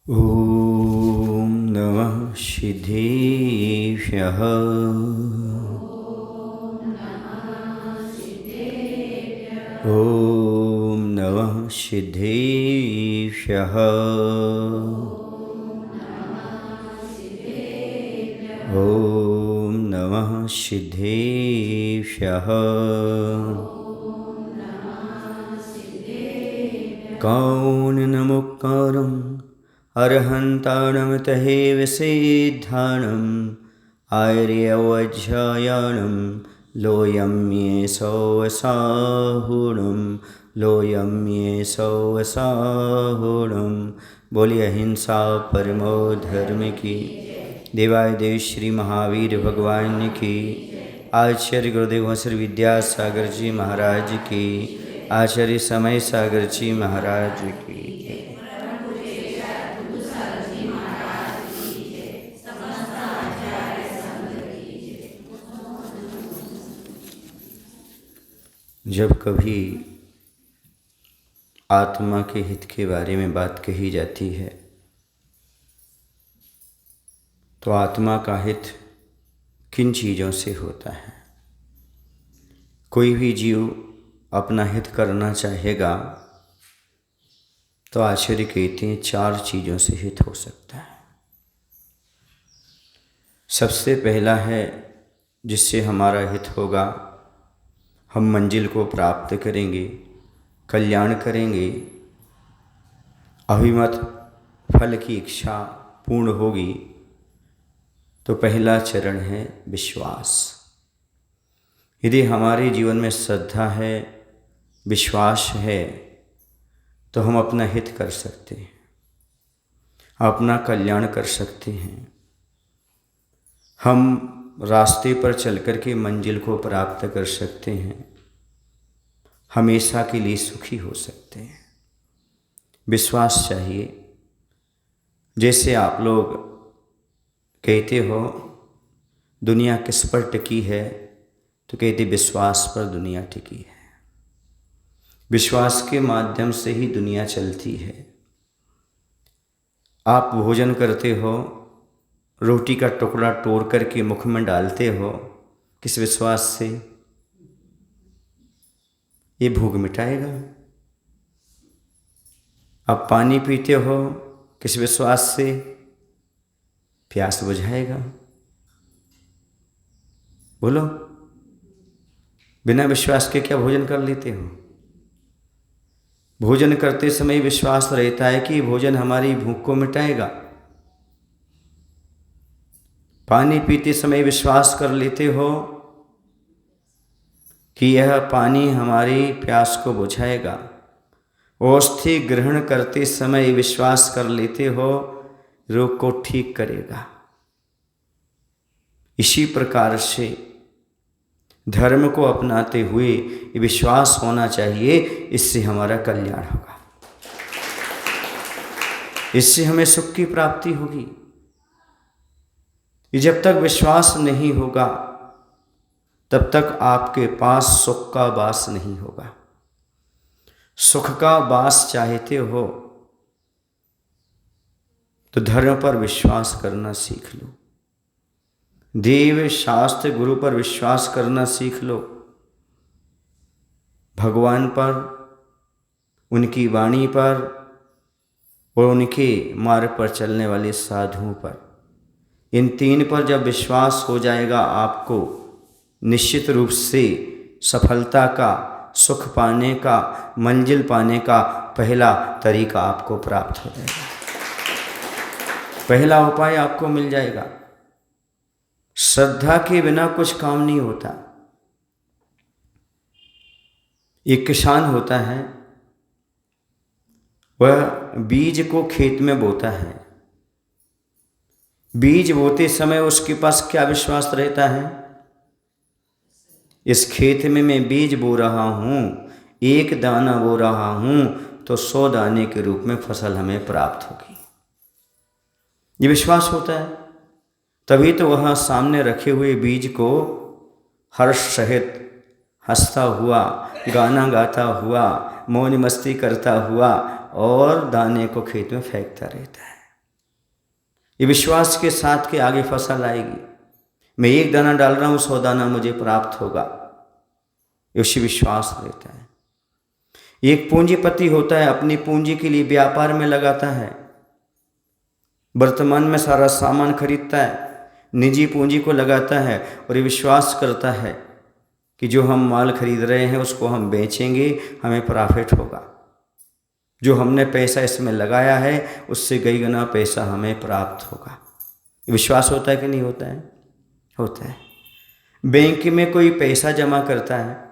ॐ नमः सिद्धेभ्यः। ॐ नमः सिद्धेभ्यः। ॐ नमः सिद्धेभ्यः। कौनमुक्कारम् अर्हन्ताणं तहेव सिद्धाणम् आर्यवज्रायणं लोयं ये सौसाहुणं लोयं ये सौसाहुणं। बोलिए अहिंसा परमो धर्म की। देवादिदेव श्री महावीर भगवान की। आचार्य गुरुदेव श्री विद्यासागर जी महाराज की। आचार्य समय सागर जी महाराज की। जब कभी आत्मा के हित के बारे में बात कही जाती है तो आत्मा का हित किन चीज़ों से होता है? कोई भी जीव अपना हित करना चाहेगा तो आचार्य कहते हैं 4 चीज़ों से हित हो सकता है। सबसे पहला है जिससे हमारा हित होगा, हम मंजिल को प्राप्त करेंगे, कल्याण करेंगे, अभिमत फल की इच्छा पूर्ण होगी। तो पहला चरण है विश्वास। यदि हमारे जीवन में श्रद्धा है, विश्वास है, तो हम अपना हित कर सकते हैं, अपना कल्याण कर सकते हैं। हम रास्ते पर चलकर के मंजिल को प्राप्त कर सकते हैं, हमेशा के लिए सुखी हो सकते हैं। विश्वास चाहिए। जैसे आप लोग कहते हो दुनिया किस पर टिकी है, तो कहते विश्वास पर दुनिया टिकी है। विश्वास के माध्यम से ही दुनिया चलती है। आप भोजन करते हो, रोटी का टुकड़ा तोड़ करके मुख में डालते हो, किस विश्वास से? ये भूख मिटाएगा। आप पानी पीते हो, किस विश्वास से? प्यास बुझाएगा। बोलो, बिना विश्वास के क्या भोजन कर लेते हो? भोजन करते समय विश्वास रहता है कि भोजन हमारी भूख को मिटाएगा। पानी पीते समय विश्वास कर लेते हो कि यह पानी हमारी प्यास को बुझाएगा। औषधि ग्रहण करते समय विश्वास कर लेते हो रोग को ठीक करेगा। इसी प्रकार से धर्म को अपनाते हुए विश्वास होना चाहिए, इससे हमारा कल्याण होगा, इससे हमें सुख की प्राप्ति होगी। जब तक विश्वास नहीं होगा तब तक आपके पास सुख का वास नहीं होगा। सुख का वास चाहते हो तो धर्म पर विश्वास करना सीख लो, देव शास्त्र गुरु पर विश्वास करना सीख लो, भगवान पर, उनकी वाणी पर और उनके मार्ग पर चलने वाले साधुओं पर। इन 3 पर जब विश्वास हो जाएगा, आपको निश्चित रूप से सफलता का, सुख पाने का, मंजिल पाने का पहला तरीका आपको प्राप्त हो जाएगा। पहला उपाय आपको मिल जाएगा। श्रद्धा के बिना कुछ काम नहीं होता। एक किसान होता है, वह बीज को खेत में बोता है। बीज बोते समय उसके पास क्या विश्वास रहता है? इस खेत में मैं बीज बो रहा हूँ, 1 दाना बो रहा हूँ तो 100 दाने के रूप में फसल हमें प्राप्त होगी। ये विश्वास होता है। तभी तो वह सामने रखे हुए बीज को हर्ष सहित हंसता हुआ, गाना गाता हुआ, मौज मस्ती करता हुआ और दाने को खेत में फेंकता रहता है। ये विश्वास के साथ के आगे फसल आएगी। मैं एक दाना डाल रहा हूँ, 100 दाना मुझे प्राप्त होगा, उसी विश्वास रहता है। एक पूंजीपति होता है, अपनी पूंजी के लिए व्यापार में लगाता है, वर्तमान में सारा सामान खरीदता है, निजी पूंजी को लगाता है और ये विश्वास करता है कि जो हम माल खरीद रहे हैं उसको हम बेचेंगे, हमें प्रॉफिट होगा। जो हमने पैसा इसमें लगाया है उससे कई गुना पैसा हमें प्राप्त होगा। विश्वास होता है कि नहीं होता है? होता है। बैंक में कोई पैसा जमा करता है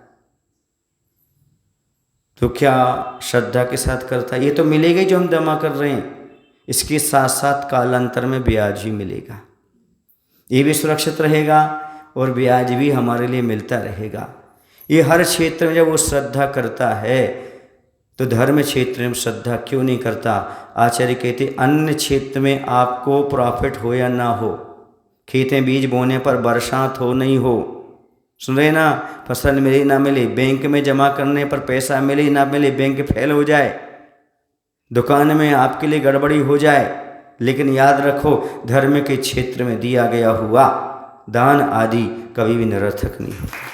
तो क्या श्रद्धा के साथ करता है? ये तो मिलेगा ही जो हम जमा कर रहे हैं, इसके साथ साथ कालांतर में ब्याज भी मिलेगा, ये भी सुरक्षित रहेगा और ब्याज भी हमारे लिए मिलता रहेगा। ये हर क्षेत्र में जब वो श्रद्धा करता है तो धर्म क्षेत्र में श्रद्धा क्यों नहीं करता? आचार्य कहते अन्य क्षेत्र में आपको प्रॉफिट हो या ना हो, खेतें बीज बोने पर बरसात हो नहीं हो, सुन रहे ना, फसल मिले ना मिले, बैंक में जमा करने पर पैसा मिले ना मिले, बैंक फेल हो जाए, दुकान में आपके लिए गड़बड़ी हो जाए, लेकिन याद रखो धर्म के क्षेत्र में दिया गया हुआ दान आदि कभी भी निरर्थक नहीं होता।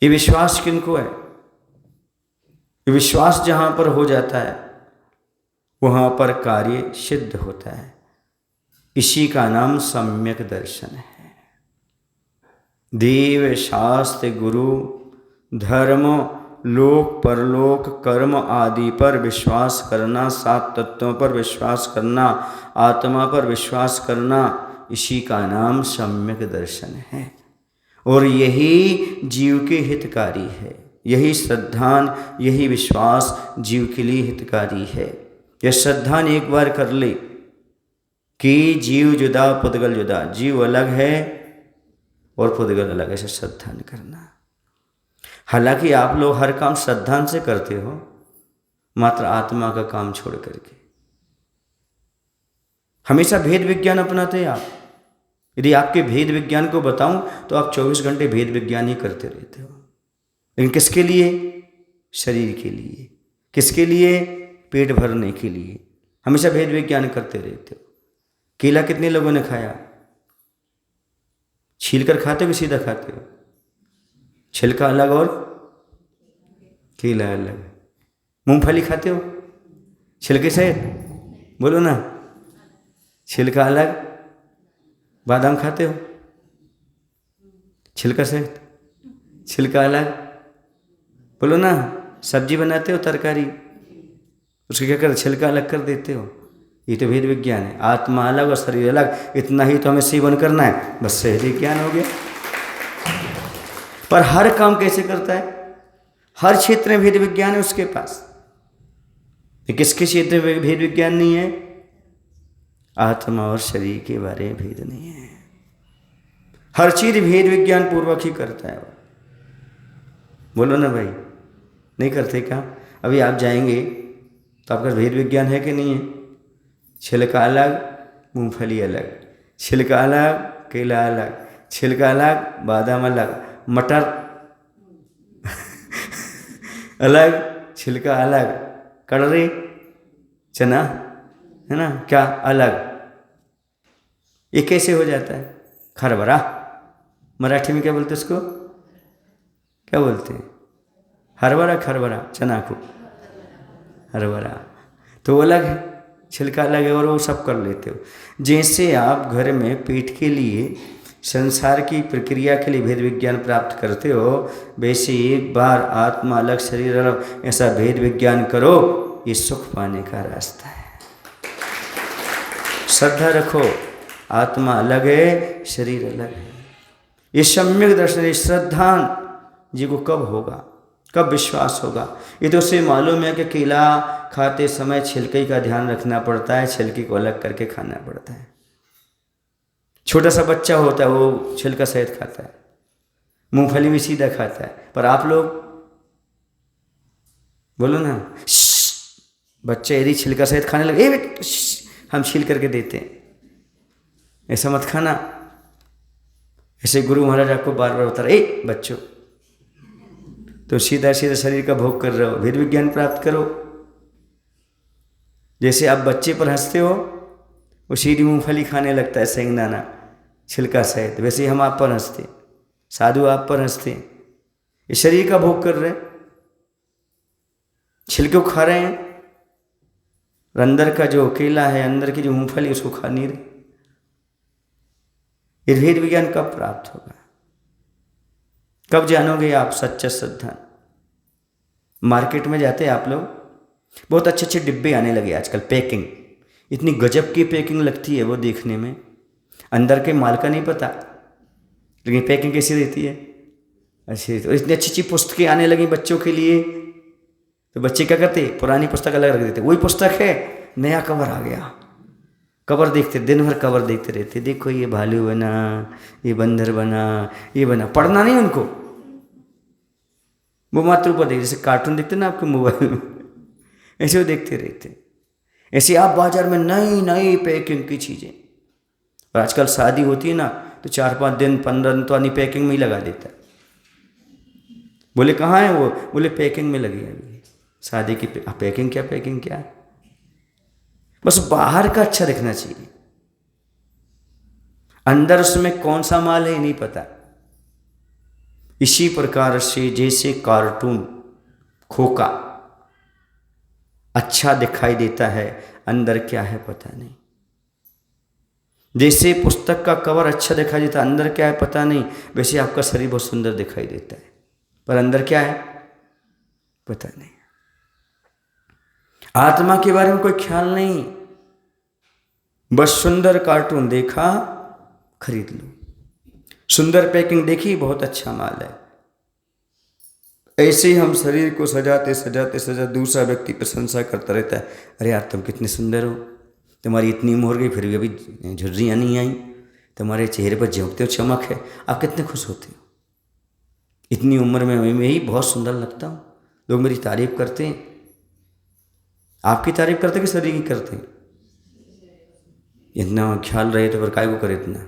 ये विश्वास किनको है? ये विश्वास जहाँ पर हो जाता है वहाँ पर कार्य सिद्ध होता है। इसी का नाम सम्यक दर्शन है। देव शास्त्र गुरु धर्म लोक परलोक कर्म आदि पर विश्वास करना, 7 तत्वों पर विश्वास करना, आत्मा पर विश्वास करना, इसी का नाम सम्यक दर्शन है। और यही जीव के हितकारी है। यही श्रद्धान, यही विश्वास जीव के लिए हितकारी है। यह श्रद्धान एक बार कर ले कि जीव जुदा पुद्गल जुदा, जीव अलग है और पुद्गल अलग है, ऐसे श्रद्धान करना। हालांकि आप लोग हर काम श्रद्धान से करते हो, मात्र आत्मा का काम छोड़ करके हमेशा भेद विज्ञान अपनाते हैं आप। यदि आपके भेद विज्ञान को बताऊं तो आप 24 घंटे भेद विज्ञान ही करते रहते हो। लेकिन किसके लिए? शरीर के लिए। किसके लिए? पेट भरने के लिए हमेशा भेद विज्ञान करते रहते हो। केला कितने लोगों ने खाया? छील कर खाते हो कि सीधा खाते हो? छिलका अलग और केला अलग। मूंगफली खाते हो छिलके से? बोलो ना, छिलका अलग। बादाम खाते हो छिलका से? छिलका अलग। बोलो ना, सब्जी बनाते हो तरकारी, उसको क्या कर छिलका अलग कर देते हो। ये तो भेद विज्ञान है। आत्मा अलग और शरीर अलग, इतना ही तो हमें सेवन करना है, बस सही विज्ञान हो गया। पर हर काम कैसे करता है? हर क्षेत्र में भेद विज्ञान है उसके पास। किसके क्षेत्र में भेद विज्ञान नहीं है? आत्मा और शरीर के बारे में भेद नहीं है। हर चीज भेद विज्ञान पूर्वक ही करता है। बोलो ना भाई, नहीं करते क्या? अभी आप जाएंगे तो आपका भेद विज्ञान है कि नहीं है? छिलका अलग, मूंगफली अलग, छिलका अलग, केला अलग, छिलका अलग, बादाम अलग, मटर अलग, छिलका अलग, कड़री चना है ना, क्या अलग? ये कैसे हो जाता है? खरबरा, मराठी में क्या बोलते उसको? क्या बोलते हैं? हरभरा, खरबरा, चना को हरभरा। तो वो अलग है, छिलका अलग है और वो सब कर लेते हो। जैसे आप घर में पेट के लिए, संसार की प्रक्रिया के लिए भेद विज्ञान प्राप्त करते हो, वैसे एक बार आत्मा अलग शरीर अलग, ऐसा भेद विज्ञान करो, ये सुख पाने का रास्ता है। श्रद्धा रखो, आत्मा अलग है, शरीर अलग है। ये सम्यक दर्शन, श्रद्धान जी को कब होगा, कब विश्वास होगा? ये तो उसे मालूम है कि केला खाते समय छिलके का ध्यान रखना पड़ता है, छिलके को अलग करके खाना पड़ता है। छोटा सा बच्चा होता है वो छिलका सहित खाता है, मूंगफली भी सीधा खाता है। पर आप लोग बोलो ना, बच्चे यदि छिलका सहित खाने लगे, हम छील करके देते हैं, ऐसा मत खाना। ऐसे गुरु महाराज आपको बार बार बता रहे, बच्चों तो सीधा सीधा शरीर का भोग कर रहे हो, भेद विज्ञान प्राप्त करो। जैसे आप बच्चे पर हंसते हो, वो सीधी मूंगफली खाने लगता है, सेंगदाना छिलका सहित, वैसे ही हम आप पर हंसते, साधु आप पर हंसते। ये शरीर का भोग कर रहे हैं, छिलके खा रहे हैं, और अंदर का जो केला है, अंदर की जो मूंगफली, उसको खा नहीं रहे। ये भेद विज्ञान कब प्राप्त होगा? कब जानोगे आप सच्चा श्रद्धा? मार्केट में जाते हैं आप लोग, बहुत अच्छे अच्छे डिब्बे आने लगे आजकल, पैकिंग इतनी गजब की पैकिंग लगती है वो देखने में, अंदर के माल का नहीं पता, लेकिन पैकिंग कैसी रहती है, अच्छी। तो इतनी अच्छी अच्छी पुस्तकें आने लगी बच्चों के लिए, तो बच्चे क्या करते, पुरानी पुस्तक अलग रख देते, वही पुस्तक है, नया कवर आ गया, कवर देखते, दिन भर कवर देखते रहते, देखो ये भालू बना, ये बंदर बना, ये बना, पढ़ना नहीं उनको, वो मात्र ऊपर देखते, जैसे कार्टून देखते ना आपके मोबाइल में, ऐसे वो देखते रहते। ऐसे आप बाजार में नई नई पैकिंग की चीज़ें, और आजकल शादी होती है ना, तो 4-5 दिन 15 दिन तो आनी पैकिंग में ही लगा देता है। बोले कहाँ है वो? बोले पैकिंग में लगी है अभी शादी की पैकिंग। क्या पैकिंग क्या है? बस बाहर का अच्छा दिखना चाहिए, अंदर उसमें कौन सा माल है नहीं पता। इसी प्रकार से जैसे कार्टून खोका अच्छा दिखाई देता है, अंदर क्या है पता नहीं। जैसे पुस्तक का कवर अच्छा दिखाई देता है, अंदर क्या है पता नहीं, वैसे आपका शरीर बहुत सुंदर दिखाई देता है, पर अंदर क्या है पता नहीं। आत्मा के बारे में कोई ख्याल नहीं, बस सुंदर कार्टून देखा खरीद लो, सुंदर पैकिंग देखी बहुत अच्छा माल है। ऐसे ही हम शरीर को सजाते सजाते सजाते दूसरा व्यक्ति प्रशंसा करता रहता है, अरे यार तुम कितने सुंदर हो, तुम्हारी इतनी उम्र हो गई फिर भी अभी झुर्रियाँ नहीं आई, तुम्हारे चेहरे पर झोंकते हो चमक है, आप कितने खुश होते हो, इतनी उम्र में मैं ही बहुत सुंदर लगता हूँ, लोग मेरी तारीफ करते हैं। आपकी तारीफ करते कि शरीर की करते हैं? इतना ख्याल रहे तो फिर काय को करे इतना।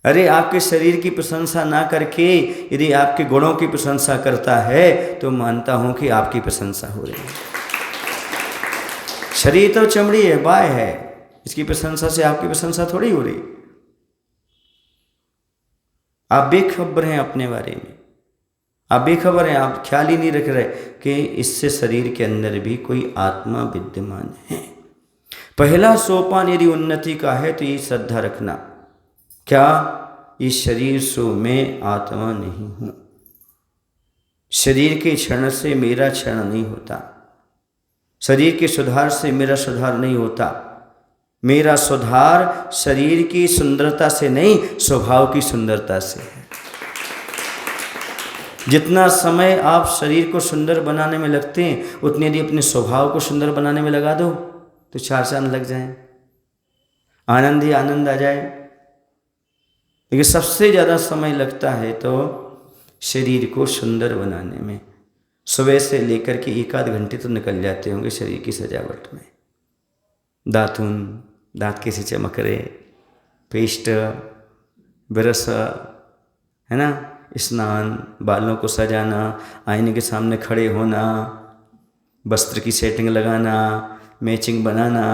अरे आपके शरीर की प्रशंसा ना करके यदि आपके गुणों की प्रशंसा करता है तो मानता हूं कि आपकी प्रशंसा हो रही है। शरीर तो चमड़ी है, बाय है, इसकी प्रशंसा से आपकी प्रशंसा थोड़ी हो रही। आप बेखबर हैं अपने बारे में, आप बेखबर हैं, आप ख्याल ही नहीं रख रहे कि इससे शरीर के अंदर भी कोई आत्मा विद्यमान है। पहला सोपान यदि उन्नति का है तो ये श्रद्धा रखना, क्या इस शरीर से मैं आत्मा नहीं हूँ, शरीर के क्षरण से मेरा क्षरण नहीं होता, शरीर के सुधार से मेरा सुधार नहीं होता, मेरा सुधार शरीर की सुंदरता से नहीं स्वभाव की सुंदरता से है। जितना समय आप शरीर को सुंदर बनाने में लगते हैं उतनी यदि अपने स्वभाव को सुंदर बनाने में लगा दो तो 4 चांद लग जाएं, आनंद ही आनंद आ जाए। लेकिन सबसे ज़्यादा समय लगता है तो शरीर को सुंदर बनाने में, सुबह से लेकर के 1 आध घंटे तो निकल जाते होंगे शरीर की सजावट में। दातुन, दांत कैसे चमक रहे, पेस्ट, ब्रश, है ना, स्नान, बालों को सजाना, आईने के सामने खड़े होना, वस्त्र की सेटिंग लगाना, मैचिंग बनाना,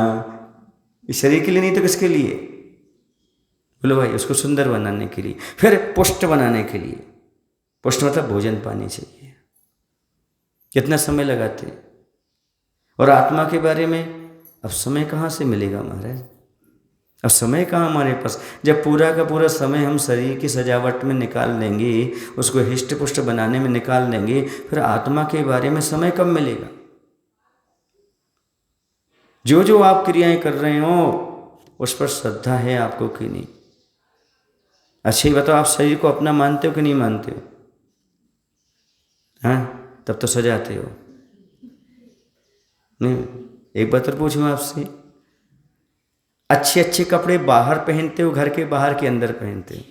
इस शरीर के लिए नहीं तो किसके लिए? बोलो भाई, उसको सुंदर बनाने के लिए। फिर पुष्ट बनाने के लिए, पुष्ट मतलब भोजन पानी चाहिए, कितना समय लगाते। और आत्मा के बारे में अब समय कहाँ से मिलेगा महाराज? अब समय कहाँ हमारे पास? जब पूरा का पूरा समय हम शरीर की सजावट में निकाल लेंगे, उसको हिष्ट पुष्ट बनाने में निकाल लेंगे, फिर आत्मा के बारे में समय कब मिलेगा? जो जो आप क्रियाएं कर रहे हो उस पर श्रद्धा है आपको कि नहीं? अच्छा ही बताओ, आप शरीर को अपना मानते हो कि नहीं मानते हो? हाँ, तब तो सजाते हो नहीं। एक बात और पूछूं आपसे, अच्छे अच्छे कपड़े बाहर पहनते हो, घर के बाहर के अंदर पहनते हो?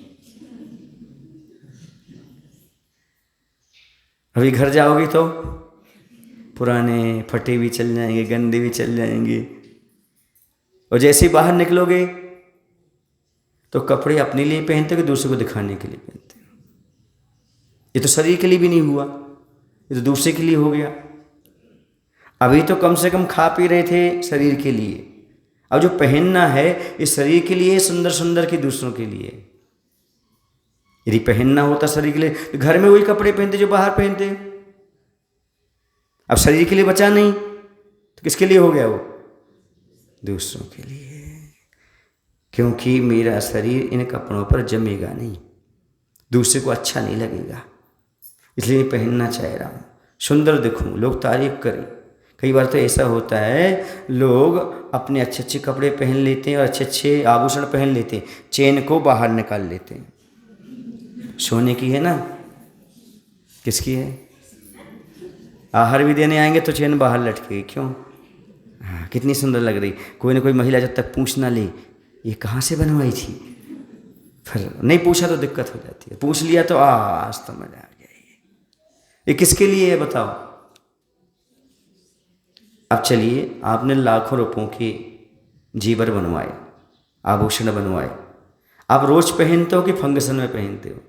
अभी घर जाओगे तो पुराने फटे भी चल जाएंगे, गंदे भी चल जाएंगे, और जैसे ही बाहर निकलोगे तो कपड़े अपने लिए पहनते हो कि दूसरे को दिखाने के लिए पहनते हो? ये तो शरीर के लिए भी नहीं हुआ, ये तो दूसरे के लिए हो गया। अभी तो कम से कम खा पी रहे थे शरीर के लिए, अब जो पहनना है इस शरीर के लिए, सुंदर सुंदर की दूसरों के लिए। यदि पहनना होता शरीर के लिए तो घर में वही कपड़े पहनते जो बाहर पहनते। अब शरीर के लिए बचा नहीं तो किसके लिए हो गया वो? दूसरों के लिए। क्योंकि मेरा शरीर इन कपड़ों पर जमेगा नहीं, दूसरे को अच्छा नहीं लगेगा, इसलिए पहनना चाह रहा हूँ, सुंदर दिखूं, लोग तारीफ करें। कई बार तो ऐसा होता है लोग अपने अच्छे अच्छे कपड़े पहन लेते हैं और अच्छे अच्छे आभूषण पहन लेते हैं, चेन को बाहर निकाल लेते हैं। सोने की है ना, किसकी है? आहार भी देने आएंगे तो चेन बाहर लटकेगी, क्यों? हाँ, कितनी सुंदर लग रही। कोई ना कोई महिला जब तक पूछ ना ले ये कहाँ से बनवाई थी, फिर नहीं पूछा तो दिक्कत हो जाती है, पूछ लिया तो आज तो मजा आ गया। ये किसके लिए है बताओ? अब चलिए, आपने लाखों रुपयों के जीवर बनवाए, आभूषण बनवाए, आप रोज पहनते हो कि फंक्शन में पहनते हो?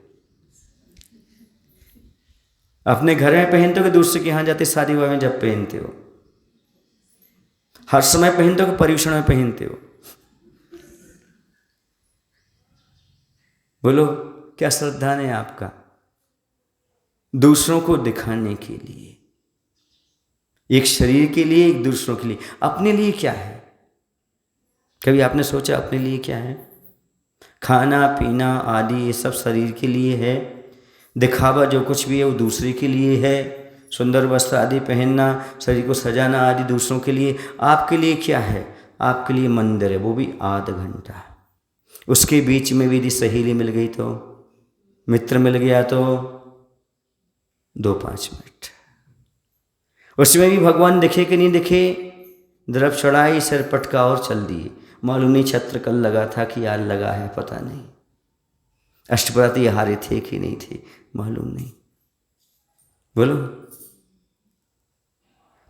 अपने घर में पहनते हो कि दूसरे के यहाँ जाते शादी विवाह में जब पहनते हो? हर समय पहनते हो कि पर्यूषण में पहनते हो? बोलो, क्या श्रद्धा है आपका? दूसरों को दिखाने के लिए, एक शरीर के लिए, एक दूसरों के लिए। अपने लिए क्या है? कभी आपने सोचा अपने लिए क्या है? खाना पीना आदि ये सब शरीर के लिए है, दिखावा जो कुछ भी है वो दूसरे के लिए है, सुंदर वस्त्र आदि पहनना, शरीर को सजाना आदि दूसरों के लिए। आपके लिए क्या है? आपके लिए मंदिर है, वो भी आधा घंटा। उसके बीच में भी यदि सहेली मिल गई तो, मित्र मिल गया तो 2-5 मिनट, उसमें भी भगवान दिखे कि नहीं दिखे, द्रव चढ़ाई सिर पटका और चल दिए। मालूम नहीं छत्र कल लगा था कि आज लगा है, पता नहीं। अष्टपहराती हारे थे कि नहीं थे, मालूम नहीं। बोलो,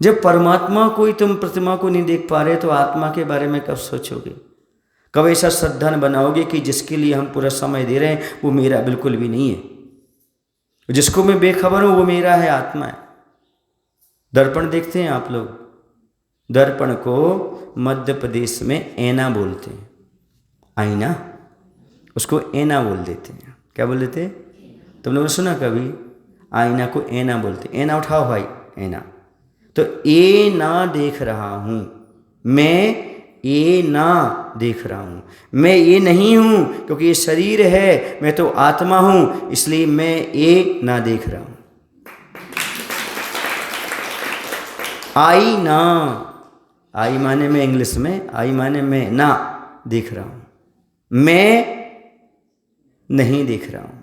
जब परमात्मा को ही तुम प्रतिमा को नहीं देख पा रहे तो आत्मा के बारे में कब सोचोगे? कब ऐसा श्रद्धा बनाओगे कि जिसके लिए हम पूरा समय दे रहे हैं वो मेरा बिल्कुल भी नहीं है, जिसको मैं बेखबर हूं वो मेरा है, आत्मा है। दर्पण देखते हैं आप लोग, दर्पण को मध्य प्रदेश में ऐना बोलते हैं, आईना, उसको ऐना बोल देते हैं। क्या बोल देते हैं? तुम लोगों ने सुना कभी? आईना को ऐना बोलते। ऐना उठाओ भाई, ऐना। तो ए ना देख रहा हूं मैं, ये ना देख रहा हूं मैं, ये नहीं हूं क्योंकि ये शरीर है, मैं तो आत्मा हूं, इसलिए मैं ये ना देख रहा हूं। आई ना, आई माने में इंग्लिश में, आई माने मैं ना देख रहा हूं, मैं नहीं देख रहा हूं।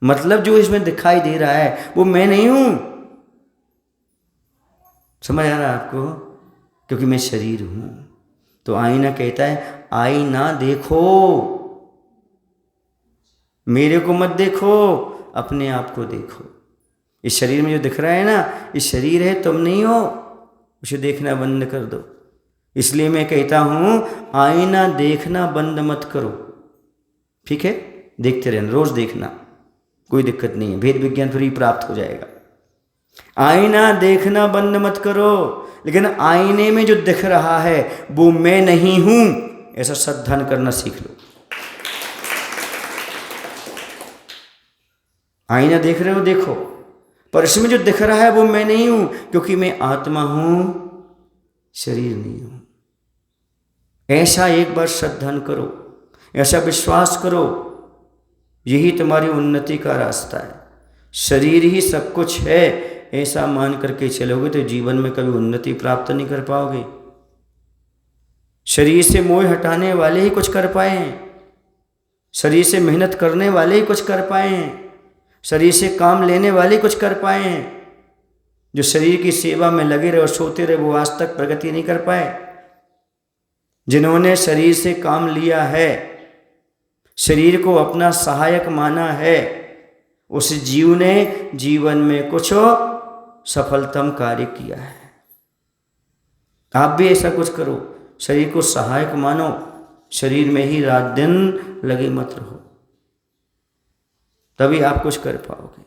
मतलब जो इसमें दिखाई दे रहा है वो मैं नहीं हूं। समझ आ रहा है आपको? क्योंकि मैं शरीर हूं। तो आईना कहता है आईना देखो, मेरे को मत देखो, अपने आप को देखो। इस शरीर में जो दिख रहा है ना, इस शरीर है, तुम नहीं हो, उसे देखना बंद कर दो। इसलिए मैं कहता हूं आईना देखना बंद मत करो, ठीक है? देखते रहना, रोज देखना, कोई दिक्कत नहीं है, भेद विज्ञान फ्री प्राप्त हो जाएगा। आईना देखना बंद मत करो, लेकिन आईने में जो दिख रहा है वो मैं नहीं हूं, ऐसा श्रद्धा करना सीख लो। आईना देख रहे हो, देखो, पर इसमें जो दिख रहा है वो मैं नहीं हूं, क्योंकि मैं आत्मा हूं, शरीर नहीं हूं। ऐसा एक बार श्रद्धा करो, ऐसा विश्वास करो, यही तुम्हारी उन्नति का रास्ता है। शरीर ही सब कुछ है ऐसा मान करके चलोगे तो जीवन में कभी उन्नति प्राप्त नहीं कर पाओगे। शरीर से मोह हटाने वाले ही कुछ कर पाए हैं, शरीर से मेहनत करने वाले ही कुछ कर पाए हैं, शरीर से काम लेने वाले कुछ कर पाए हैं। जो शरीर की सेवा में लगे रहे और सोते रहे वो आज तक प्रगति नहीं कर पाए। जिन्होंने शरीर से काम लिया है, शरीर को अपना सहायक माना है, उस जीव ने जीवन में कुछ सफलतम कार्य किया है। आप भी ऐसा कुछ करो, शरीर को सहायक मानो, शरीर में ही रात दिन लगे मत रहो, तभी आप कुछ कर पाओगे।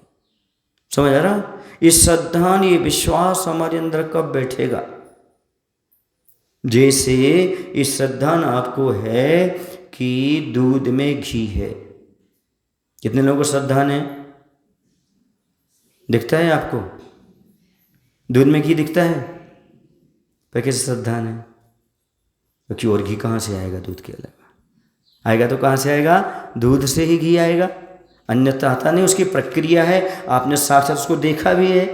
समझ आ रहा? ये श्रद्धा, ये विश्वास हमारे अंदर कब बैठेगा? जैसे ये श्रद्धा आपको है कि दूध में घी है। कितने लोगों को श्रद्धा है? दिखता है आपको? दूध में घी दिखता है, पर कैसे श्रद्धा है? क्योंकि और घी कहाँ से आएगा? दूध के अलावा आएगा तो कहाँ से आएगा? दूध से ही घी आएगा, अन्यथा आता नहीं। उसकी प्रक्रिया है, आपने साक्षात उसको देखा भी है।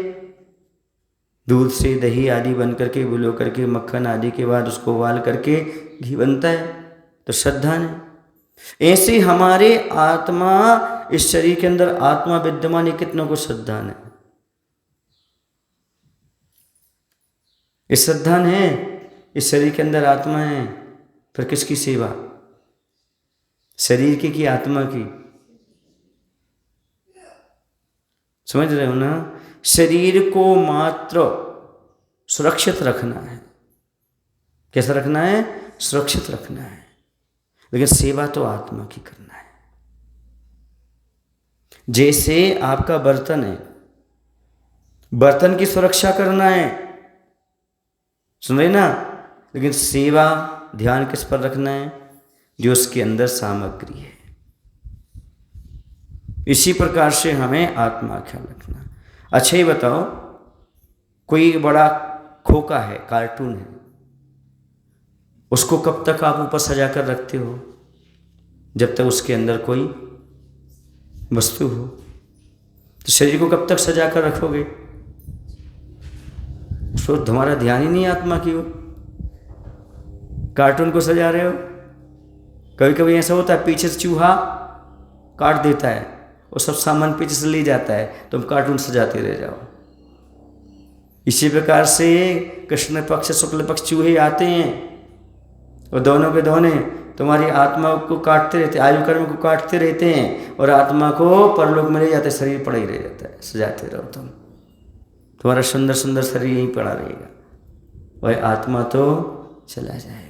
दूध से दही आदि बन करके, बुलो करके, मक्खन आदि के बाद उसको उबाल करके घी बनता है। तो श्रद्धा ने ऐसे हमारे आत्मा, इस शरीर के अंदर आत्मा विद्यमान है। कितनों को श्रद्धा है? इस श्रद्धा है, इस शरीर के अंदर आत्मा है, फिर किसकी सेवा? शरीर की कि आत्मा की? समझ रहे हो ना? शरीर को मात्र सुरक्षित रखना है। कैसा रखना है? सुरक्षित रखना है, लेकिन सेवा तो आत्मा की करना है। जैसे आपका बर्तन है, बर्तन की सुरक्षा करना है, सुन रहे ना? लेकिन सेवा, ध्यान किस पर रखना है? जो उसके अंदर सामग्री है। इसी प्रकार से हमें आत्मा का ख्याल रखना। अच्छा ही बताओ, कोई बड़ा खोका है, कार्टून है, उसको कब तक आप ऊपर सजा कर रखते हो? जब तक उसके अंदर कोई वस्तु हो। तो शरीर को कब तक सजा कर रखोगे? उसको तुम्हारा ध्यान ही नहीं आत्मा की ओर, कार्टून को सजा रहे हो। कभी कभी ऐसा होता है, पीछे से चूहा काट देता है और सब सामान पीछे से ले जाता है, तुम कार्टून सजाते रह जाओ। इसी प्रकार से कृष्ण पक्ष शुक्ल पक्ष चूहे आते हैं और दोनों के दोनों तुम्हारी आत्मा को काटते रहते, आयु कर्म को काटते रहते हैं और आत्मा को परलोक में ले जाते, शरीर पड़ा ही रह जाता है। सजाते रहो तुम, तुम्हारा सुंदर सुंदर शरीर यहीं पड़ा रहेगा, वह आत्मा तो चला जाएगा।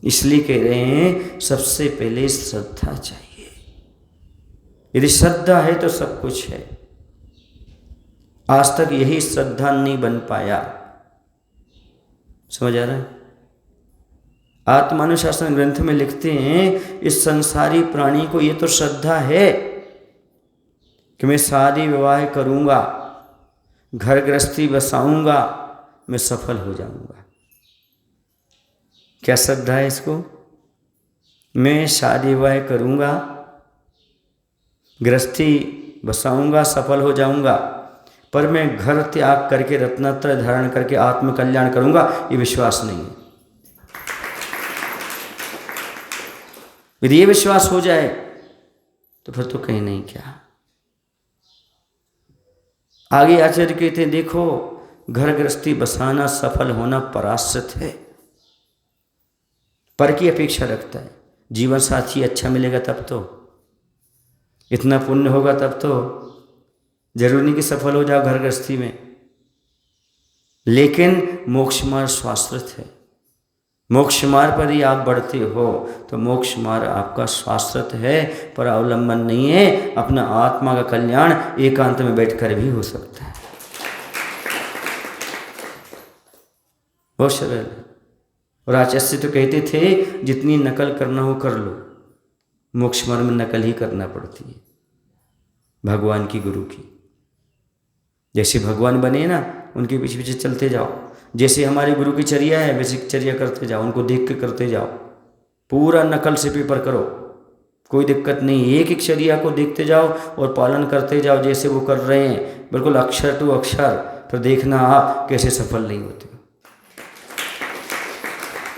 इसलिए कह रहे हैं सबसे पहले श्रद्धा चाहिए। यदि श्रद्धा है तो सब कुछ है। आज तक यही श्रद्धा नहीं बन पाया। समझ आ रहा है? आत्मानुशासन ग्रंथ में लिखते हैं, इस संसारी प्राणी को ये तो श्रद्धा है कि मैं शादी विवाह करूंगा, घर गृहस्थी बसाऊंगा, मैं सफल हो जाऊंगा। क्या श्रद्धा है इसको? मैं शादी विवाह करूंगा, गृहस्थी बसाऊंगा, सफल हो जाऊंगा, पर मैं घर त्याग करके रत्नत्रय धारण करके आत्म कल्याण करूंगा, ये विश्वास नहीं है। यदि ये विश्वास हो जाए तो फिर तो कहीं नहीं क्या। आगे आचार्य कहते हैं, देखो घर गृहस्थी बसाना, सफल होना पराश्रित है, पर की अपेक्षा रखता है। जीवन साथी अच्छा मिलेगा तब तो, इतना पुण्य होगा तब तो, जरूरी नहीं कि सफल हो जाओ घर गृहस्थी में। लेकिन मोक्ष मार्ग शाश्वत है। मोक्ष मार्ग पर ही आप बढ़ते हो तो मोक्ष मार्ग आपका शाश्वत है, पर अवलंबन नहीं है। अपना आत्मा का कल्याण एकांत में बैठकर भी हो सकता है। बहुत सरल। और आचार्य तो कहते थे, जितनी नकल करना हो कर लो, मोक्ष मार्ग में नकल ही करना पड़ती है भगवान की, गुरु की। जैसे भगवान बने ना, उनके पीछे पीछे चलते जाओ। जैसे हमारे गुरु की चर्या है वैसे चर्या करते जाओ, उनको देख के करते जाओ। पूरा नकल से पेपर करो, कोई दिक्कत नहीं। एक एक चर्या को देखते जाओ और पालन करते जाओ जैसे वो कर रहे हैं, बिल्कुल अक्षर टू अक्षर। फिर देखना आप कैसे सफल नहीं होते।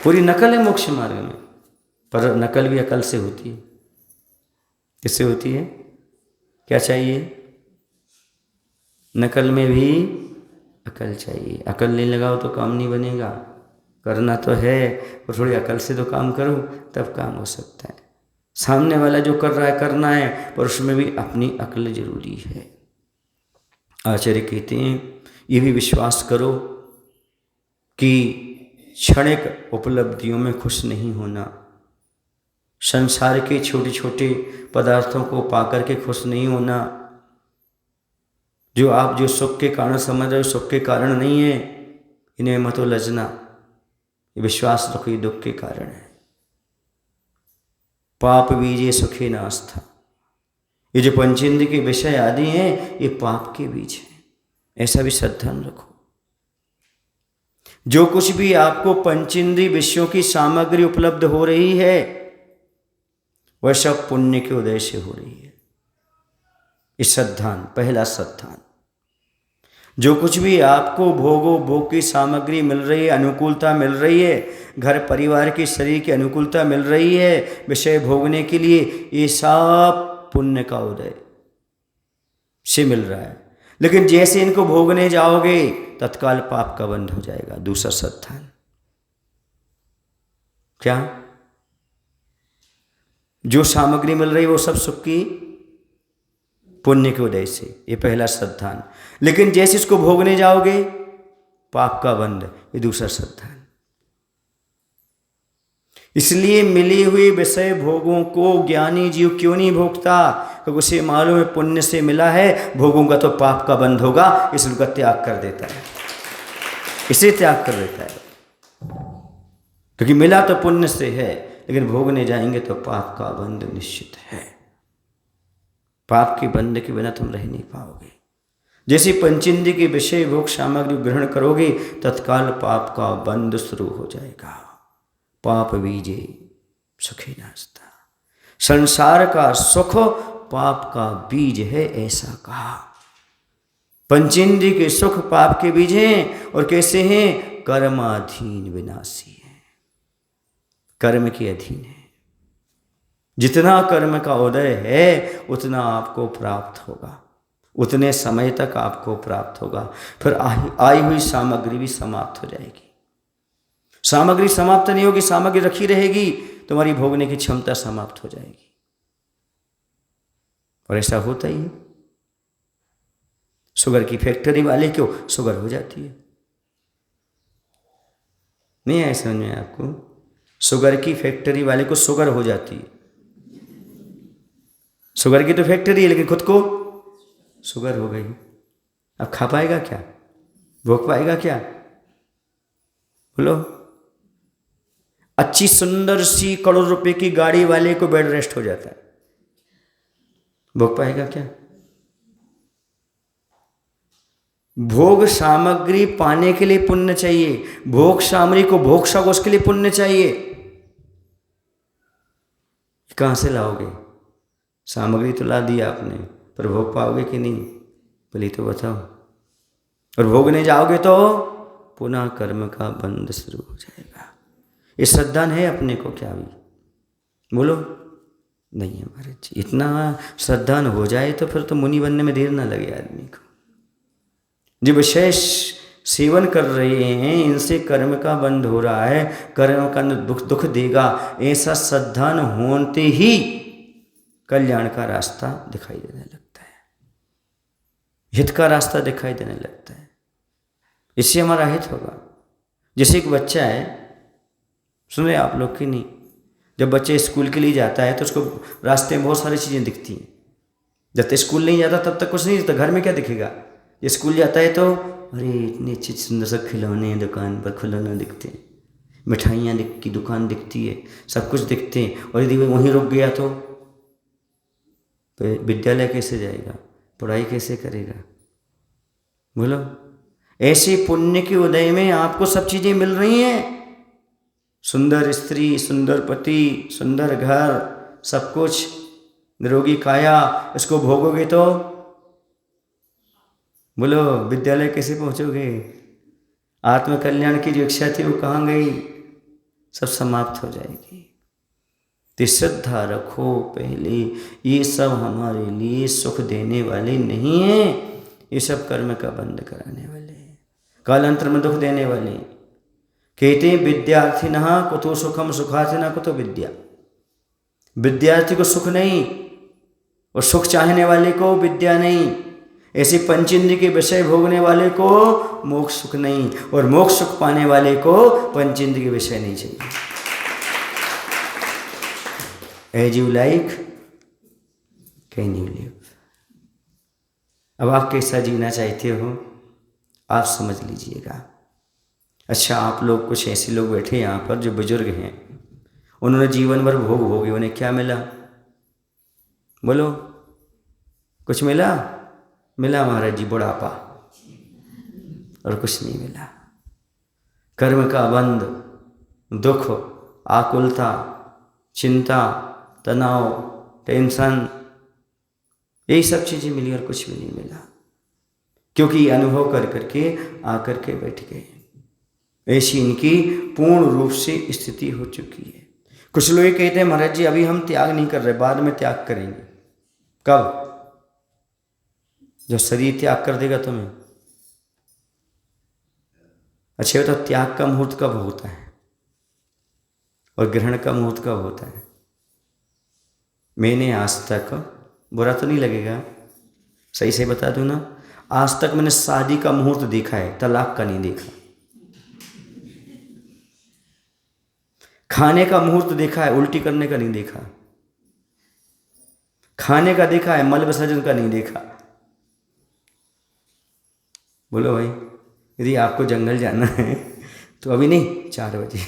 पूरी नकल है मोक्ष मार्ग में, पर नकल भी अकल से होती है। किससे होती है? क्या चाहिए? नकल में भी अकल चाहिए। अकल नहीं लगाओ तो काम नहीं बनेगा। करना तो है, और थोड़ी अकल से तो काम करो, तब काम हो सकता है। सामने वाला जो कर रहा है करना है, पर उसमें भी अपनी अकल जरूरी है। आचार्य कहते हैं, ये भी विश्वास करो कि क्षणिक उपलब्धियों में खुश नहीं होना, संसार के छोटे छोटे पदार्थों को पाकर के खुश नहीं होना, जो आप जो सुख के कारण समझ रहे हो सुख के कारण नहीं है, इन्हें मत उलझना। ये विश्वास रखो ये दुख के कारण है। पाप बीजे सुखी नास्था, ये जो पंचेंद्रिय के विषय आदि हैं ये पाप के बीज हैं, ऐसा भी श्रद्धान रखो। जो कुछ भी आपको पंचेंद्रिय विषयों की सामग्री उपलब्ध हो रही है वह सब पुण्य के उदय से हो रही है। इस श्रद्धान, पहला श्रद्धान। जो कुछ भी आपको भोग की सामग्री मिल रही है, अनुकूलता मिल रही है, घर परिवार की शरीर की अनुकूलता मिल रही है विषय भोगने के लिए, ये सब पुण्य का उदय से मिल रहा है। लेकिन जैसे इनको भोगने जाओगे तत्काल पाप का बंध हो जाएगा। दूसरा श्रद्धान क्या? जो सामग्री मिल रही है वो सब सुख की पुण्य के उदय से, ये पहला श्रद्धान। लेकिन जैसे इसको भोगने जाओगे पाप का बंध, ये दूसरा श्रद्धान। इसलिए मिली हुई विषय भोगों को ज्ञानी जीव क्यों नहीं भोगता? क्योंकि उसे मालूम है पुण्य से मिला है, भोगूंगा तो पाप का बंध होगा, इसलिए उसका त्याग कर देता है, इसे त्याग कर देता है। क्योंकि मिला तो पुण्य से है, लेकिन भोगने जाएंगे तो पाप का बंध निश्चित है। पाप के बंध के बिना तुम रह नहीं पाओगे। जैसे पंचेंद्रिय के विषय भोग सामग्री ग्रहण करोगे तत्काल पाप का बंध शुरू हो जाएगा। पाप बीजे सुखी नास्ता, संसार का सुख पाप का बीज है, ऐसा कहा। पंचेंद्रिय के सुख पाप के बीज हैं। और कैसे हैं? कर्माधीन विनाशी है, कर्म के अधीन है। जितना कर्म का उदय है उतना आपको प्राप्त होगा, उतने समय तक आपको प्राप्त होगा। फिर आई हुई सामग्री भी समाप्त हो जाएगी। सामग्री समाप्त नहीं होगी, सामग्री रखी रहेगी, तुम्हारी भोगने की क्षमता समाप्त हो जाएगी। और ऐसा होता ही है। शुगर की फैक्ट्री वाले को शुगर हो जाती है, नहीं है समझ में आपको? शुगर की फैक्ट्री वाले को शुगर हो जाती है। शुगर की तो फैक्ट्री है लेकिन खुद को शुगर हो गई। अब खा पाएगा क्या? भोग पाएगा क्या? बोलो। अच्छी सुंदर सी करोड़ रुपए की गाड़ी वाले को बेड रेस्ट हो जाता है, भोग पाएगा क्या? भोग सामग्री पाने के लिए पुण्य चाहिए, भोग सामग्री को भोग सको उसके लिए पुण्य चाहिए। कहां से लाओगे? सामग्री तो ला दी आपने, पर भोग पाओगे कि नहीं? बोली तो बताओ। और भोगने जाओगे तो पुनः कर्म का बंध शुरू हो जाएगा। ये श्रद्धान है अपने को क्या भी? बोलो नहीं है महाराज जी। इतना श्रद्धान हो जाए तो फिर तो मुनि बनने में देर ना लगे आदमी को। जो विशेष सेवन कर रहे हैं इनसे कर्म का बंध हो रहा है, कर्म का दुख देगा, ऐसा श्रद्धान होते ही कल्याण का रास्ता दिखाई देने लगता है, हित का रास्ता दिखाई देने लगता है। इससे हमारा हित होगा। जैसे एक बच्चा है, सुन रहे आप लोग की नहीं, जब बच्चे स्कूल के लिए जाता है तो उसको रास्ते में बहुत सारी चीज़ें दिखती हैं। जब तक स्कूल नहीं जाता तब तक कुछ नहीं दिखता, घर में क्या दिखेगा? ये स्कूल जाता है तो अरे इतनी अच्छी सुंदर सा खिलौने दुकान पर खिलौने दिखते हैं, मिठाइयाँ की दुकान दिखती है, सब कुछ दिखते हैं। और यदि वहीं रुक गया तो विद्यालय कैसे जाएगा? पढ़ाई कैसे करेगा? बोलो। ऐसे पुण्य के उदय में आपको सब चीज़ें मिल रही हैं, सुंदर स्त्री, सुंदर पति, सुंदर घर, सब कुछ, निरोगी काया। इसको भोगोगे तो बोलो विद्यालय कैसे पहुंचोगे? आत्मकल्याण की जो इच्छा थी वो कहाँ गई? सब समाप्त हो जाएगी। तो श्रद्धा रखो पहले, ये सब हमारे लिए सुख देने वाले नहीं हैं, ये सब कर्म का बंध कराने वाले हैं, कालांतर में दुख देने वाले हैं। कहते हैं विद्यार्थिनः कुतो सुखम सुखार्थिनः कुतो विद्या। विद्यार्थी को सुख नहीं और सुख चाहने वाले को विद्या नहीं। ऐसे पंचेंद्रिय के विषय भोगने वाले को मोक्ष सुख नहीं, और मोक्ष सुख पाने वाले को पंचेंद्रिय के विषय नहीं चाहिए। As you like, can you live? अब आप कैसा जीना चाहते हो आप समझ लीजिएगा। अच्छा, आप लोग कुछ ऐसे लोग बैठे यहाँ पर जो बुजुर्ग हैं, उन्होंने जीवन भर भोग भोगे, उन्हें क्या मिला? बोलो, कुछ मिला? मिला महाराज जी बुढ़ापा, और कुछ नहीं मिला। कर्म का बंध, दुख, आकुलता, चिंता, तनाव, टेंशन, यही सब चीज़ें मिली और कुछ भी नहीं मिला, क्योंकि अनुभव कर करके आकर के बैठ गए। ऐसी इनकी पूर्ण रूप से स्थिति हो चुकी है। कुछ लोग कहते हैं महाराज जी अभी हम त्याग नहीं कर रहे, बाद में त्याग करेंगे। कब? जब शरीर त्याग कर देगा तुम्हें। अच्छा, तो त्याग का मुहूर्त कब होता है और ग्रहण का मुहूर्त कब होता है? मैंने आज तक, बुरा तो नहीं लगेगा, सही से बता दूं ना, आज तक मैंने शादी का मुहूर्त देखा है, तलाक का नहीं देखा। खाने का मुहूर्त देखा है, उल्टी करने का नहीं देखा। खाने का देखा है, मल विसर्जन का नहीं देखा। बोलो भाई, यदि आपको जंगल जाना है तो अभी नहीं, 4 बजे।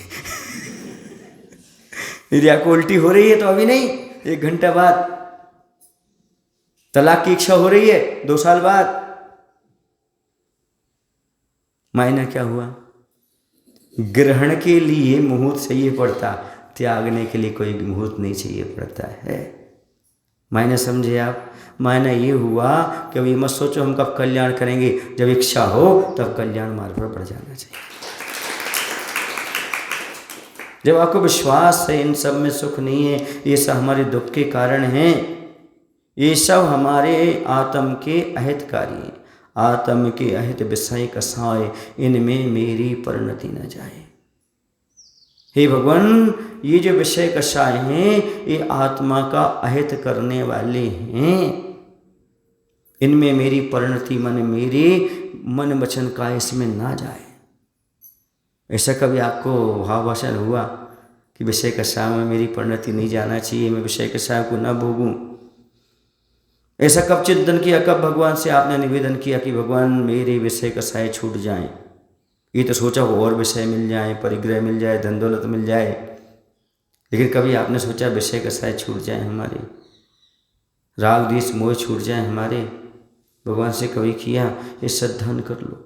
यदि आपको उल्टी हो रही है तो अभी नहीं, 1 घंटा बाद। तलाक की इच्छा हो रही है 2 साल बाद। मायना क्या हुआ? ग्रहण के लिए मुहूर्त चाहिए पड़ता, त्यागने के लिए कोई मुहूर्त नहीं चाहिए पड़ता है। मायना समझे आप? मायना ये हुआ कि अभी मत सोचो हम कब कल्याण करेंगे, जब इच्छा हो तब कल्याण मार्ग पर बढ़ जाना चाहिए। जब आपको विश्वास है इन सब में सुख नहीं है, ये सब हमारे दुख के कारण हैं, ये सब हमारे आत्म के अहितकारी हैं, आत्म के अहित विषय कसाए, इनमें मेरी परिणति न जाए। हे भगवान, ये जो विषय कषाय हैं ये आत्मा का अहित करने वाले हैं, इनमें मेरी परिणति मन मेरे मन वचन का इसमें ना जाए। ऐसा कभी आपको भाव भाषण हुआ कि विषय कषाय में मेरी परिणति नहीं जाना चाहिए, मैं विषय कषाय को न भोगूं? ऐसा कब चिंतन किया, कब भगवान से आपने निवेदन किया कि भगवान मेरे विषय कषाय छूट जाएं? ये तो सोचा और विषय मिल जाए, परिग्रह मिल जाए, धन दौलत मिल जाए, लेकिन कभी आपने सोचा विषय कषाय छूट जाए हमारे, राग द्वेष मोह छूट जाए हमारे? भगवान से कभी किया ये सद्धान कर लो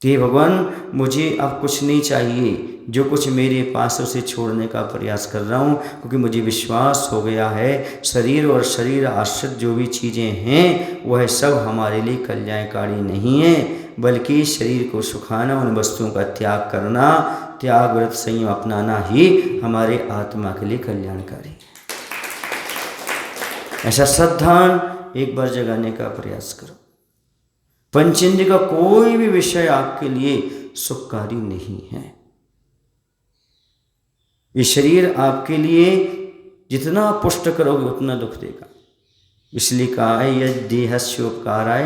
कि भगवान मुझे अब कुछ नहीं चाहिए, जो कुछ मेरे पास उसे छोड़ने का प्रयास कर रहा हूँ, क्योंकि मुझे विश्वास हो गया है शरीर और शरीर आश्रित जो भी चीज़ें हैं वह सब हमारे लिए कल्याणकारी नहीं है, बल्कि शरीर को सुखाना, उन वस्तुओं का त्याग करना, त्याग व्रत संयम अपनाना ही हमारे आत्मा के लिए कल्याणकारी है। ऐसा श्रद्धान एक बार जगाने का प्रयास करो। पंचेंद्रिय का कोई भी विषय आपके लिए सुखकारी नहीं है। ये शरीर आपके लिए जितना पुष्ट करोगे उतना दुख देगा, इसलिए कहा है यद देहस्य उपकाराय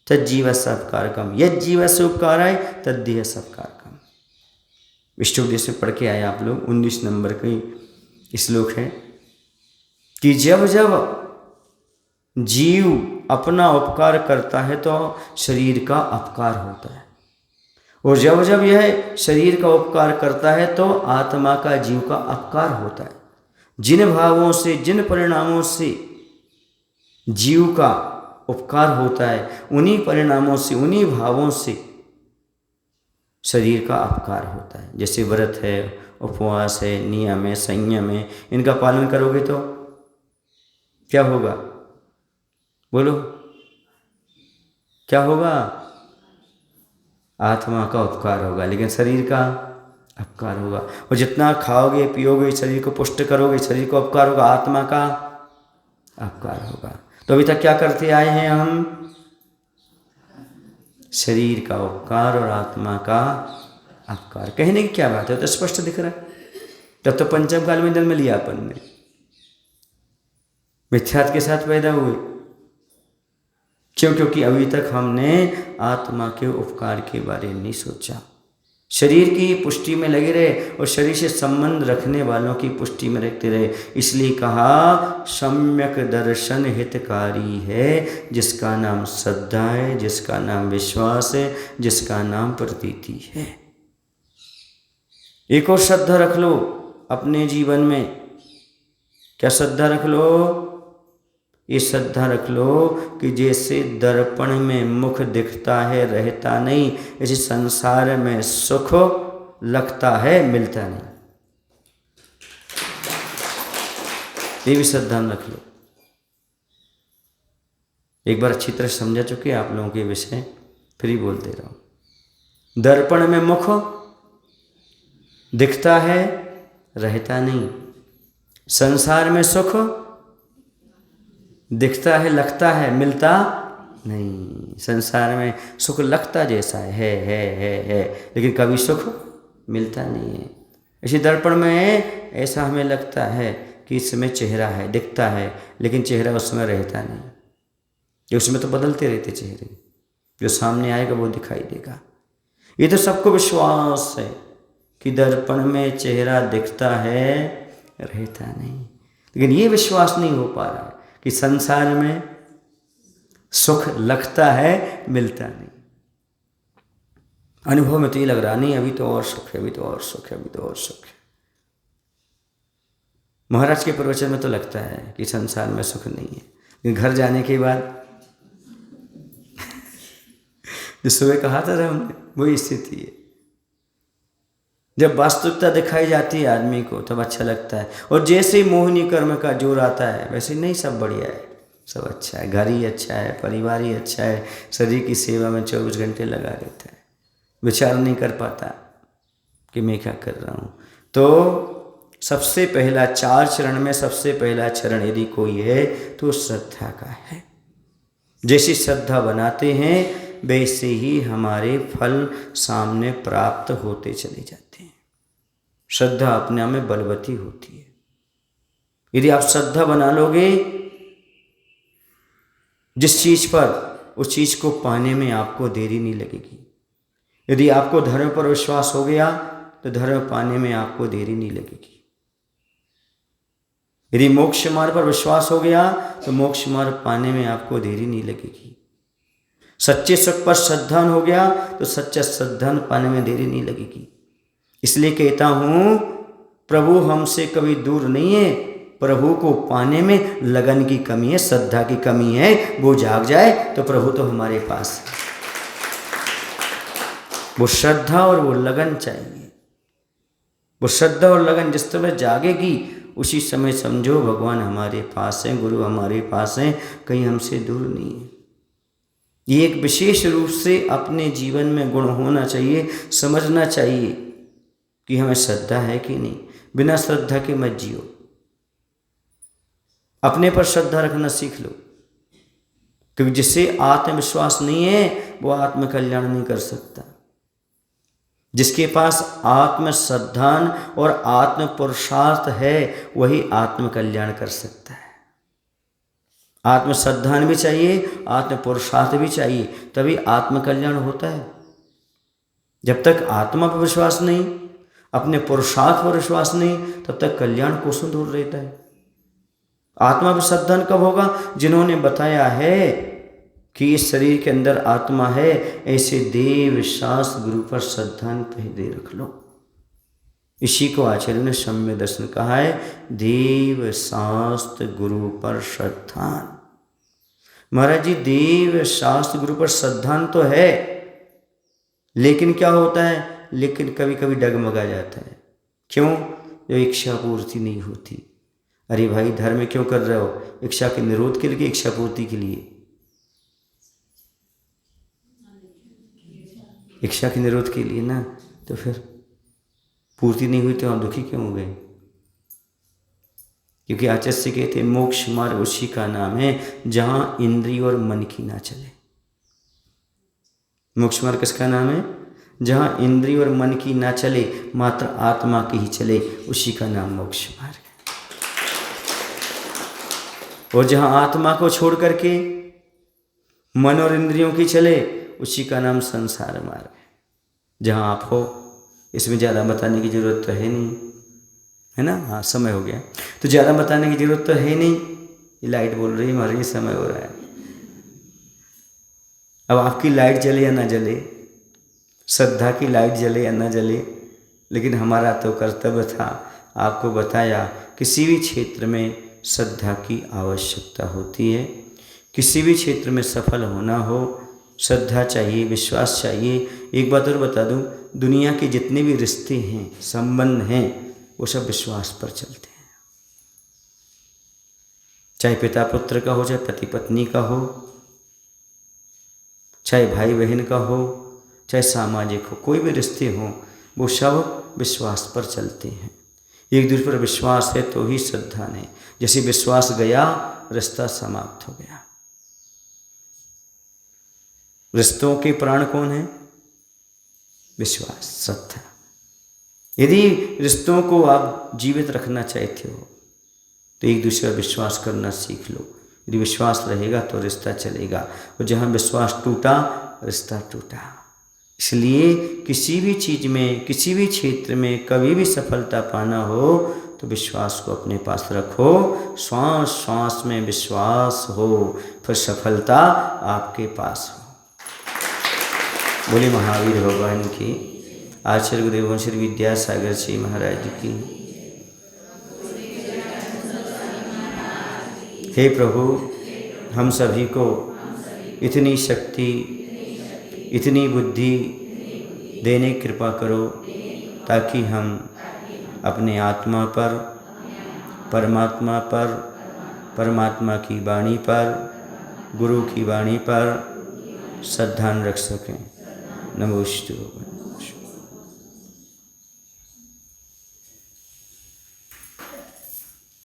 तज्जीवस्य अपकारकम, यद जीवस्य उपकाराय तद देहस्य अपकारकम। विष्णुपदेश में पढ़ के आए आप लोग, 19 नंबर का श्लोक है कि जब जब जीव अपना उपकार करता है तो शरीर का अपकार होता है, और जब जब यह शरीर का उपकार करता है तो आत्मा का, जीव का अपकार होता है। जिन भावों से, जिन परिणामों से जीव का उपकार होता है, उन्हीं परिणामों से, उन्हीं भावों से शरीर का अपकार होता है। जैसे व्रत है, उपवास है, नियम है, संयम है, इनका पालन करोगे तो क्या होगा? बोलो, क्या होगा? आत्मा का उपकार होगा, लेकिन शरीर का अपकार होगा। और जितना खाओगे पियोगे, शरीर को पुष्ट करोगे, शरीर को अपकार होगा, आत्मा का अपकार होगा। तो अभी तक क्या करते आए हैं हम? शरीर का उपकार और आत्मा का अपकार। कहने की क्या बात है, तो स्पष्ट दिख रहा है। तब तो पंचम काल में जन्म लिया अपन ने, मिथ्यात्व के साथ पैदा हुए। क्यों? क्योंकि अभी तक हमने आत्मा के उपकार के बारे में नहीं सोचा। शरीर की पुष्टि में लगे रहे और शरीर से संबंध रखने वालों की पुष्टि में रहते रहे। इसलिए कहा सम्यक दर्शन हितकारी है, जिसका नाम श्रद्धा है, जिसका नाम विश्वास है, जिसका नाम प्रतीति है। एक और श्रद्धा रख लो अपने जीवन में। क्या श्रद्धा रख लो? ये श्रद्धा रख लो कि जैसे दर्पण में मुख दिखता है रहता नहीं, ऐसे संसार में सुख लगता है मिलता नहीं। ये भी श्रद्धा रख लो। एक बार अच्छी तरह समझा चुके आप लोगों के विषय, फिर ही बोल दे रहा हूं। दर्पण में मुख दिखता है रहता नहीं, संसार में सुख दिखता है लगता है मिलता नहीं। संसार में सुख लगता जैसा है, लेकिन कभी सुख मिलता नहीं है। इसी दर्पण में ऐसा हमें लगता है कि इसमें चेहरा है, दिखता है, लेकिन चेहरा उसमें रहता नहीं, कि उसमें तो बदलते रहते चेहरे, जो सामने आएगा वो दिखाई देगा। ये तो सबको विश्वास है कि दर्पण में चेहरा दिखता है रहता नहीं, लेकिन ये विश्वास नहीं हो पा रहा कि संसार में सुख लगता है मिलता नहीं। अनुभव में तो ये लग रहा नहीं अभी तो और सुख है, अभी तो और सुख है, अभी तो और सुख है। महाराज के प्रवचन में तो लगता है कि संसार में सुख नहीं है, लेकिन घर जाने के बाद जो सुबह कहा था हमने, वही स्थिति है। जब वास्तविकता दिखाई जाती है आदमी को तब अच्छा लगता है, और जैसे ही मोहिनी कर्म का जोर आता है वैसे नहीं, सब बढ़िया है, सब अच्छा है, घर ही अच्छा है, परिवार ही अच्छा है, शरीर की सेवा में 24 घंटे लगा रहता है, विचार नहीं कर पाता कि मैं क्या कर रहा हूँ। तो सबसे पहला 4 चरण में सबसे पहला चरण यदि कोई है तो श्रद्धा का है। जैसी श्रद्धा बनाते हैं वैसे ही हमारे फल सामने प्राप्त होते चले जाते हैं। श्रद्धा अपने आप में बलवती होती है। यदि आप श्रद्धा बना लोगे जिस चीज पर, उस चीज को पाने में आपको देरी नहीं लगेगी। यदि आपको धर्म पर विश्वास हो गया तो धर्म पाने में आपको देरी नहीं लगेगी। यदि मोक्ष मार्ग पर विश्वास हो गया तो मोक्ष मार्ग पाने में आपको देरी नहीं लगेगी। सच्चे सुख पर श्रद्धान हो गया तो सच्चा श्रद्धान पाने में देरी नहीं लगेगी। इसलिए कहता हूं प्रभु हमसे कभी दूर नहीं है, प्रभु को पाने में लगन की कमी है, श्रद्धा की कमी है। वो जाग जाए तो प्रभु तो हमारे पास है। वो श्रद्धा और वो लगन चाहिए। वो श्रद्धा और लगन जिस समय जागेगी उसी समय समझो भगवान हमारे पास हैं, गुरु हमारे पास हैं, कहीं हमसे दूर नहीं है। ये एक विशेष रूप से अपने जीवन में गुण होना चाहिए, समझना चाहिए कि हमें श्रद्धा है कि नहीं। बिना श्रद्धा के मत जियो, अपने पर श्रद्धा रखना सीख लो, क्योंकि जिससे आत्मविश्वास नहीं है वो आत्म कल्याण नहीं कर सकता। जिसके पास आत्म श्रद्धान और आत्म पुरुषार्थ है वही आत्म कल्याण कर सकता है। आत्म श्रद्धान भी चाहिए, आत्म पुरुषार्थ भी चाहिए, तभी आत्म कल्याण होता है। जब तक आत्मा पर विश्वास नहीं, अपने पुरुषार्थ पर विश्वास नहीं, तब तक कल्याण कोसों दूर रहता है। आत्मा पर श्रद्धान कब होगा? जिन्होंने बताया है कि इस शरीर के अंदर आत्मा है, ऐसे देव शास्त्र गुरु पर श्रद्धान पहले रख लो। इसी को आचार्य ने सम्य दर्शन कहा है, देव शास्त्र गुरु पर श्रद्धान। महाराज जी देव शास्त्र गुरु पर श्रद्धान तो है, लेकिन क्या होता है, लेकिन कभी कभी डगमगा जाता है। क्यों? जो इच्छा पूर्ति नहीं होती। अरे भाई धर्म क्यों कर रहे हो? इच्छा के निरोध के लिए, इच्छा पूर्ति के लिए? इच्छा के निरोध के लिए ना, तो फिर पूर्ति नहीं हुई तो आप दुखी क्यों हो गए? क्योंकि आचार्य से कहते हैं मोक्ष मार्ग उसी का नाम है जहां इंद्रिय और मन की ना चले। मोक्ष मार्ग किसका नाम है? जहां इंद्रिय और मन की ना चले, मात्र आत्मा की ही चले, उसी का नाम मोक्ष मार्ग है। और जहां आत्मा को छोड़ करके मन और इंद्रियों की चले, उसी का नाम संसार मार्ग है। जहां आप हो इसमें ज़्यादा बताने की ज़रूरत तो है नहीं, है ना। हाँ, समय हो गया तो ज़्यादा बताने की ज़रूरत तो है नहीं। ये लाइट बोल रही है हमारी, समय हो रहा है। अब आपकी लाइट जले या ना जले, श्रद्धा की लाइट जले या ना जले, लेकिन हमारा तो कर्तव्य था आपको बताया। किसी भी क्षेत्र में श्रद्धा की आवश्यकता होती है। किसी भी क्षेत्र में सफल होना हो, श्रद्धा चाहिए, विश्वास चाहिए। एक बात और बता दूं, दुनिया के जितने भी रिश्ते हैं, संबंध हैं, वो सब विश्वास पर चलते हैं। चाहे पिता पुत्र का हो, चाहे पति पत्नी का हो, चाहे भाई बहन का हो, चाहे सामाजिक हो, कोई भी रिश्ते हों, वो सब विश्वास पर चलते हैं। एक दूसरे पर विश्वास है तो ही श्रद्धा नहीं। जैसे विश्वास गया, रिश्ता समाप्त हो गया। रिश्तों के प्राण कौन है? विश्वास, श्रद्धा। यदि रिश्तों को आप जीवित रखना चाहते हो तो एक दूसरे पर विश्वास करना सीख लो। यदि विश्वास रहेगा तो रिश्ता चलेगा, और जहाँ विश्वास टूटा, रिश्ता टूटा। इसलिए किसी भी चीज़ में, किसी भी क्षेत्र में कभी भी सफलता पाना हो तो विश्वास को अपने पास रखो। श्वास श्वास में विश्वास हो, फिर सफलता आपके पास हो। बोले महावीर भगवान की, आचार्य गुरुदेव श्री विद्यासागर जी महाराज की। हे प्रभु, हम सभी को इतनी शक्ति, इतनी बुद्धि देने की कृपा करो ताकि हम अपने आत्मा पर, परमात्मा पर, परमात्मा की वाणी पर, गुरु की वाणी पर श्रद्धा रख सकें। नमोस्तु।